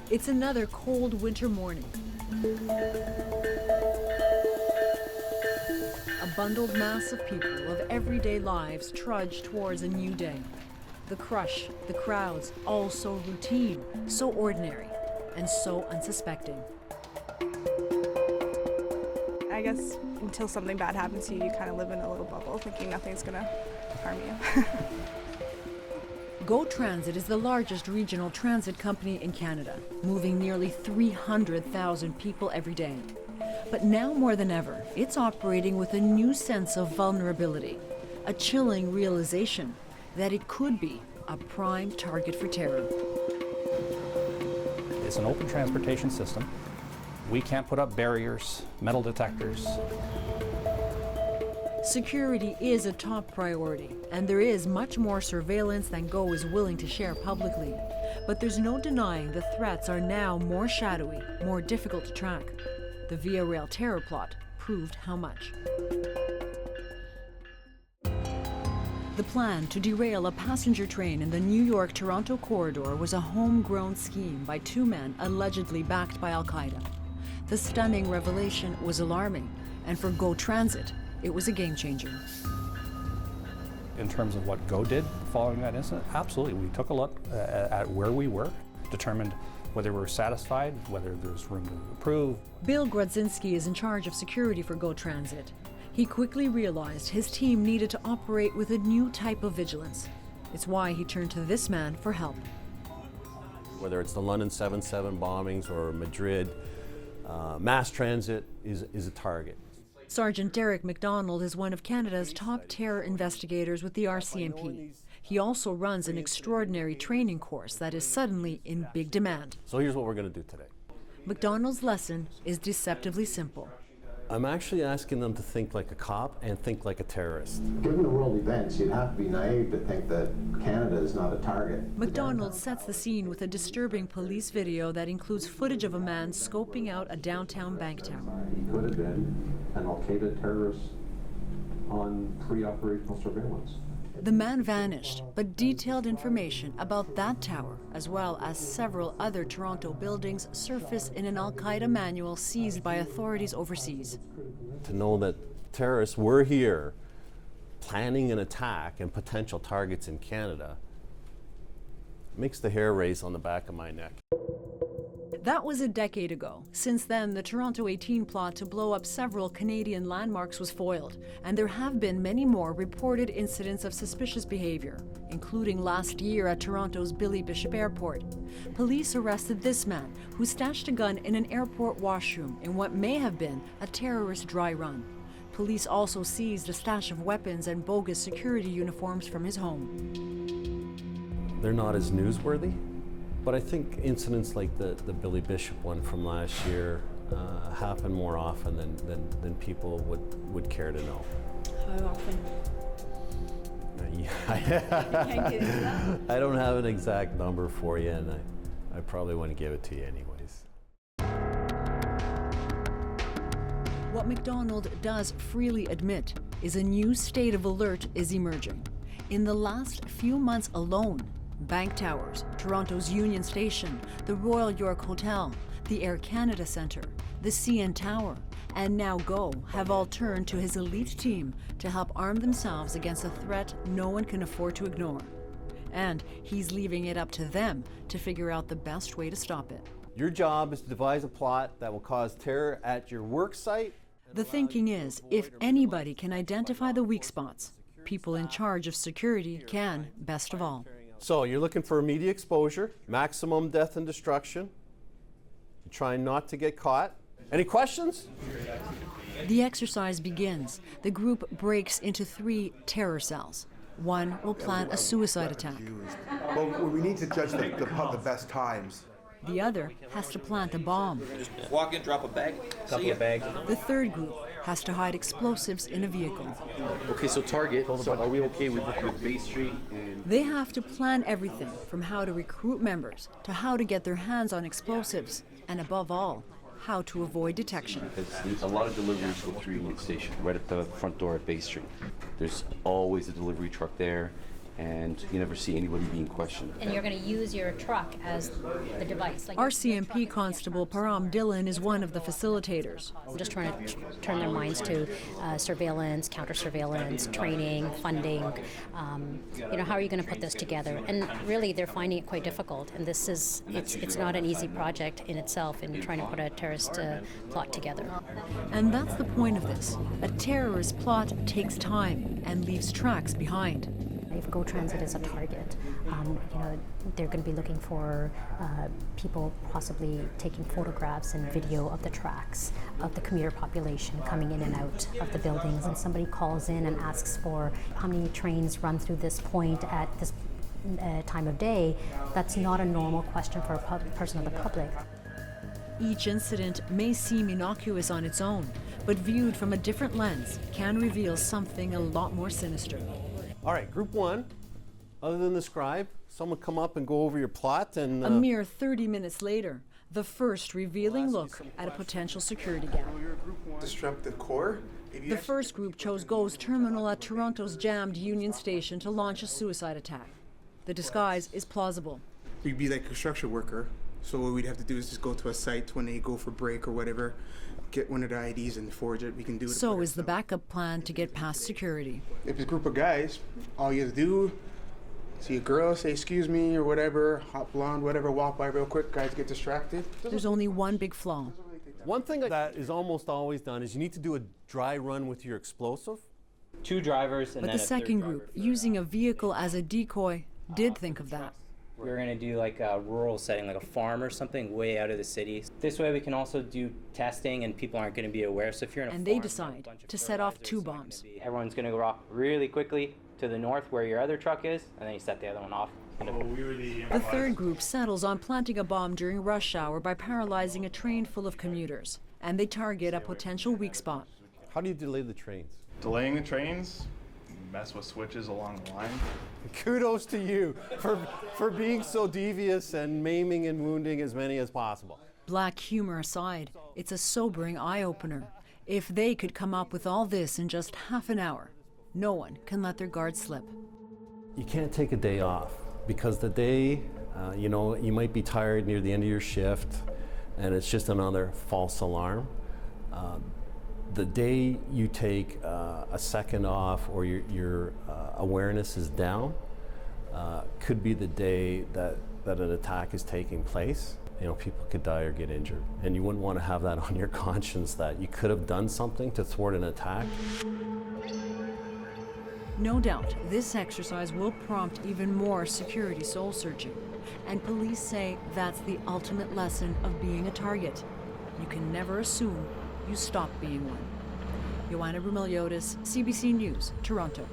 It's another cold winter morning. A bundled mass of people of everyday lives trudge towards a new day. The crush, the crowds, all so routine, so ordinary, and so unsuspecting. I guess until something bad happens to you, you kind of live in a little bubble, thinking nothing's gonna harm you. GO Transit is the largest regional transit company in Canada, moving nearly 300,000 people every day. But now more than ever, it's operating with a new sense of vulnerability, a chilling realization that it could be a prime target for terror. It's an open transportation system. We can't put up barriers, metal detectors. Security is a top priority, and there is much more surveillance than GO is willing to share publicly. But there's no denying the threats are now more shadowy, more difficult to track. The Via Rail terror plot proved how much. The plan to derail a passenger train in the New York-Toronto corridor was a homegrown scheme by two men allegedly backed by Al-Qaeda. The stunning revelation was alarming, and for GO Transit, it was a game changer. In terms of what GO did following that incident, absolutely. We took a look at where we were, determined whether we were satisfied, whether there's room to improve. Bill Grodzinski is in charge of security for GO Transit. He quickly realized his team needed to operate with a new type of vigilance. It's why he turned to this man for help. Whether it's the London 7/7 bombings or Madrid, mass transit is a target. Sergeant Derek MacDonald is one of Canada's top terror investigators with the RCMP. He also runs an extraordinary training course that is suddenly in big demand. So here's what we're going to do today. MacDonald's lesson is deceptively simple. I'm actually asking them to think like a cop and think like a terrorist. Given the world events, you'd have to be naive to think that Canada is not a target. MacDonald sets the scene with a disturbing police video that includes footage of a man scoping out a downtown bank tower. He could have been an Al-Qaeda terrorist on pre-operational surveillance. The man vanished, but detailed information about that tower, as well as several other Toronto buildings, surfaced in an Al-Qaeda manual seized by authorities overseas. To know that terrorists were here planning an attack and potential targets in Canada makes the hair raise on the back of my neck. That was a decade ago. Since then, the Toronto 18 plot to blow up several Canadian landmarks was foiled, and there have been many more reported incidents of suspicious behavior, including last year at Toronto's Billy Bishop Airport. Police arrested this man, who stashed a gun in an airport washroom in what may have been a terrorist dry run. Police also seized a stash of weapons and bogus security uniforms from his home. They're not as newsworthy. But I think incidents like the Billy Bishop one from last year happen more often than people would care to know. How often? I don't have an exact number for you, and I probably wouldn't give it to you anyways. What MacDonald does freely admit is a new state of alert is emerging. In the last few months alone, bank towers, Toronto's Union Station, the Royal York Hotel, the Air Canada Centre, the CN Tower, and now GO have all turned to his elite team to help arm themselves against a threat no one can afford to ignore. And he's leaving it up to them to figure out the best way to stop it. Your job is to devise a plot that will cause terror at your work site. The thinking is, if anybody can identify the weak spots, people in charge of security can best of all. So you're looking for immediate exposure, maximum death and destruction. You're trying not to get caught. Any questions? The exercise begins. The group breaks into 3 terror cells. One will plan a suicide attack. Well, we need to judge the best times. The other has to plant a bomb. Just walk in, drop a bag, couple of bags. The third group has to hide explosives in a vehicle. Okay, so target. So are we okay with Bay Street? They have to plan everything from how to recruit members to how to get their hands on explosives, and above all, how to avoid detection. A lot of deliveries go through Union Station, right at the front door at Bay Street. There's always a delivery truck there, and you never see anybody being questioned. And you're going to use your truck as the device. Like RCMP Constable Param Dillon is one of the facilitators. I'm just trying to turn their minds to surveillance, counter-surveillance, training, funding. How are you going to put this together? And really, they're finding it quite difficult. And it's not an easy project in itself in trying to put a terrorist plot together. And that's the point of this. A terrorist plot takes time and leaves tracks behind. If GO Transit is a target, they're going to be looking for people possibly taking photographs and video of the tracks of the commuter population coming in and out of the buildings. And somebody calls in and asks for how many trains run through this point at this time of day. That's not a normal question for a person of the public. Each incident may seem innocuous on its own, but viewed from a different lens can reveal something a lot more sinister. All right, group one, other than the scribe, someone come up and go over your plot and... A mere 30 minutes later, the first revealing look at a potential security gap. Disrupt the core. The first group chose GO's terminal at Toronto's jammed Union Station to launch a suicide attack. The disguise is plausible. We'd be like a construction worker, so what we'd have to do is just go to a site when they go for break or whatever, get one of the IDs and forge it. We can do it. So is the backup plan to get past security. If it's a group of guys, all you have to do, see a girl, say excuse me or whatever, hop blonde, whatever, walk by real quick, guys get distracted. There's only one big flaw. One thing that is almost always done is you need to do a dry run with your explosive. 2 drivers and but then the second group, using a vehicle as a decoy, did think of that. We were going to do like a rural setting, like a farm or something, way out of the city. This way we can also do testing and people aren't going to be aware. So if you're in a and farm, they decide to set off 2 bombs. Everyone's going to go off really quickly to the north where your other truck is, and then you set the other one off. The third group settles on planting a bomb during rush hour by paralyzing a train full of commuters, and they target a potential weak spot. How do you delay the trains? Delaying the trains, mess with switches along the line. Kudos to you for being so devious and maiming and wounding as many as possible. Black humor aside, it's a sobering eye-opener. If they could come up with all this in just half an hour, no one can let their guard slip. You can't take a day off because the day, you might be tired near the end of your shift and it's just another false alarm. The day you take a second off or your awareness is down could be the day that an attack is taking place. People could die or get injured. And you wouldn't want to have that on your conscience that you could have done something to thwart an attack. No doubt, this exercise will prompt even more security soul searching. And police say that's the ultimate lesson of being a target. You can never assume you stop being one. Joanna Brumeliotis, CBC News, Toronto.